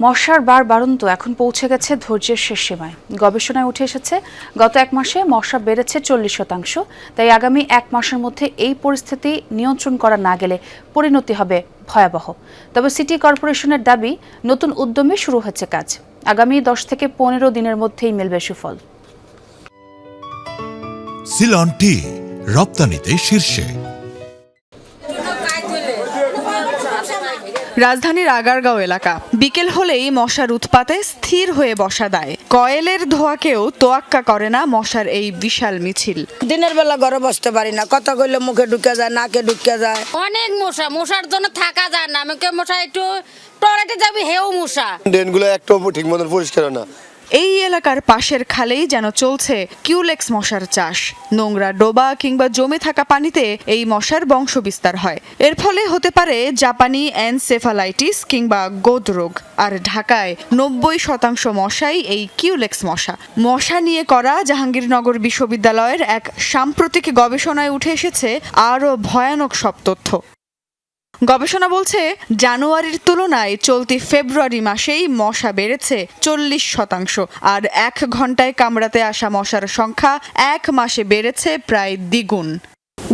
মশার বাড়ন্ত এখন পৌঁছে গেছে ধৈর্যের শেষ সীমায়। গবেষণায় উঠে এসেছে গত এক মাসে মশা বেড়েছে 40%। তাই আগামী এক মাসের মধ্যে এই পরিস্থিতি নিয়ন্ত্রণ করা না গেলে পরিণতি হবে ভয়াবহ। তবে সিটি কর্পোরেশনের দাবি, নতুন উদ্যমে শুরু হচ্ছে কাজ। আগামী 10 থেকে 15 দিনের মধ্যেই মিলবে সুফল। সিলন টি রপ্তানিতে শীর্ষে। রাজধানীর আগারগাঁও এলাকা বিকেল হলেই মশার উৎপাতে স্থির হয়ে বসা দেয়। কয়েলের ধোঁয়াকেও তোয়াক্কা করে না মশার এই বিশাল মিছিল। দিনের বেলা ঘরে বসতে পারি না, কথা কইলে মুখে ঢুকে যায়, নাকে ঢুকে যায়। অনেক মশার জন্য থাকা যায় না। আমাকে মশা একটু টয়লেটে যাবি, হেও মশা। ড্রেনগুলো একটু ঠিক মতন পরিষ্কার না। এই এলাকার পাশের খালেই যেন চলছে কিউলেক্স মশার চাষ। নোংরা ডোবা কিংবা জমে থাকা পানিতে এই মশার বংশ বিস্তার হয়। এর ফলে হতে পারে জাপানি এনসেফালাইটিস কিংবা গোদ রোগ। আর ঢাকায় 90% মশাই এই কিউলেক্স মশা নিয়ে করা জাহাঙ্গীরনগর বিশ্ববিদ্যালয়ের এক সাম্প্রতিক গবেষণায় উঠে এসেছে আরও ভয়ানক সব তথ্য। গবেষণা বলছে, জানুয়ারির তুলনায় চলতি ফেব্রুয়ারি মাসেই মশা বেড়েছে 40%, আর 1 ঘন্টায় কামড়াতে আসা মশার সংখ্যা 1 মাসে বেড়েছে প্রায় দ্বিগুণ।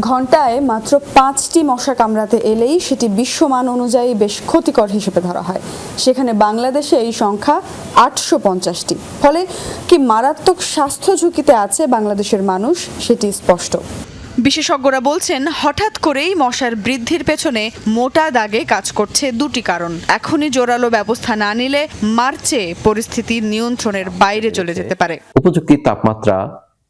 ঘন্টায় মাত্র 5টি মশা কামড়াতে এলেই সেটি বিশ্বমান অনুযায়ী বেশ ক্ষতিকর হিসেবে ধরা হয়। সেখানে বাংলাদেশে এই সংখ্যা 850টি। ফলে কি মারাত্মক স্বাস্থ্য ঝুঁকিতে আছে বাংলাদেশের মানুষ, সেটি স্পষ্ট। বিশেষজ্ঞরা বলছেন, হঠাৎ করেই মশার বৃদ্ধির পেছনে মোটা দাগে কাজ করছে দুটি কারণ। এখনই জোরালো ব্যবস্থা না নিলে মার্চে পরিস্থিতি নিয়ন্ত্রণের বাইরে চলে যেতে পারে। উপযুক্ত তাপমাত্রা,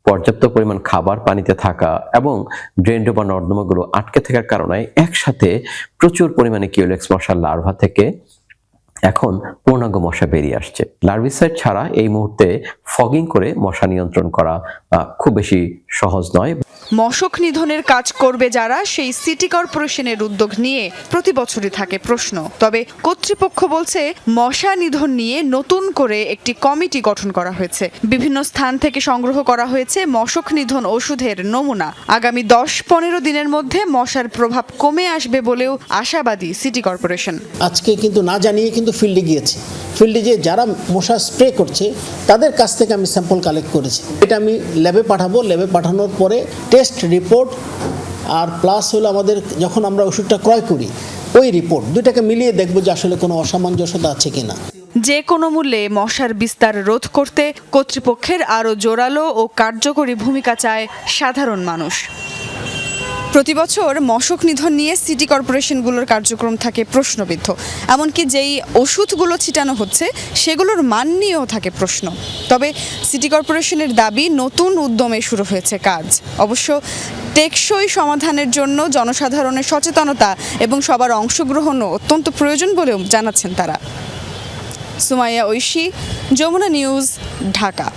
পর্যাপ্ত পরিমাণ খাবার পানিতে থাকা এবং ড্রেন বা নর্দমাগুলো আটকে থাকার কারণে একসাথে প্রচুর পরিমাণে কিউলেক্স মশার লার্ভা থেকে এখন পূর্ণাঙ্গ মশা বেরিয়ে আসছে। লার্ভিসাইড ছাড়া এই মুহূর্তে ফগিং করে মশা নিয়ন্ত্রণ করা খুব বেশি সহজ নয়। মশক নিধনের কাজ করবে যারা, সেই সিটি কর্পোরেশনের উদ্যোগ নিয়ে প্রতি বছরই থাকে প্রশ্ন। তবে কর্তৃপক্ষ বলছে, মশা নিধন নিয়ে নতুন করে একটি কমিটি গঠন করা হয়েছে। বিভিন্ন স্থান থেকে সংগ্রহ করা হয়েছে মশক নিধন ওষুধের নমুনা। আগামী 10-15 দিনের মধ্যে মশার প্রভাব কমে আসবে বলেও আশাবাদী সিটি কর্পোরেশন। আজকে কিন্তু না জানিয়ে কিন্তু ফিল্ডে গিয়েছি। ফিল্ডে যে যারা মশা স্প্রে করছে তাদের কাছ থেকে আমি স্যাম্পল কালেক্ট করেছি। এটা আমি ল্যাবে পাঠাবো। ল্যাবে পাঠানোর পরে টেস্ট রিপোর্ট আর প্লাস হলো আমাদের যখন আমরা ওষুধটা ক্রয় করি ওই রিপোর্ট, দুটাকে মিলিয়ে দেখবো যে আসলে কোনো অসামঞ্জস্যতা আছে কিনা। যে কোনো মূল্যে মশার বিস্তার রোধ করতে কর্তৃপক্ষের আরও জোরালো ও কার্যকরী ভূমিকা চায় সাধারণ মানুষ। প্রতি বছর মশক নিধন নিয়ে সিটি কর্পোরেশনগুলোর কার্যক্রম থাকে প্রশ্নবিদ্ধ। এমনকি যেই ওষুধগুলো ছিটানো হচ্ছে সেগুলোর মান নিয়েও থাকে প্রশ্ন। তবে সিটি কর্পোরেশনের দাবি, নতুন উদ্যমে শুরু হয়েছে কাজ। অবশ্য টেকসই সমাধানের জন্য জনসাধারণের সচেতনতা এবং সবার অংশগ্রহণও অত্যন্ত প্রয়োজন বলেও জানাচ্ছেন তারা। সুমাইয়া ঐশী, যমুনা নিউজ, ঢাকা।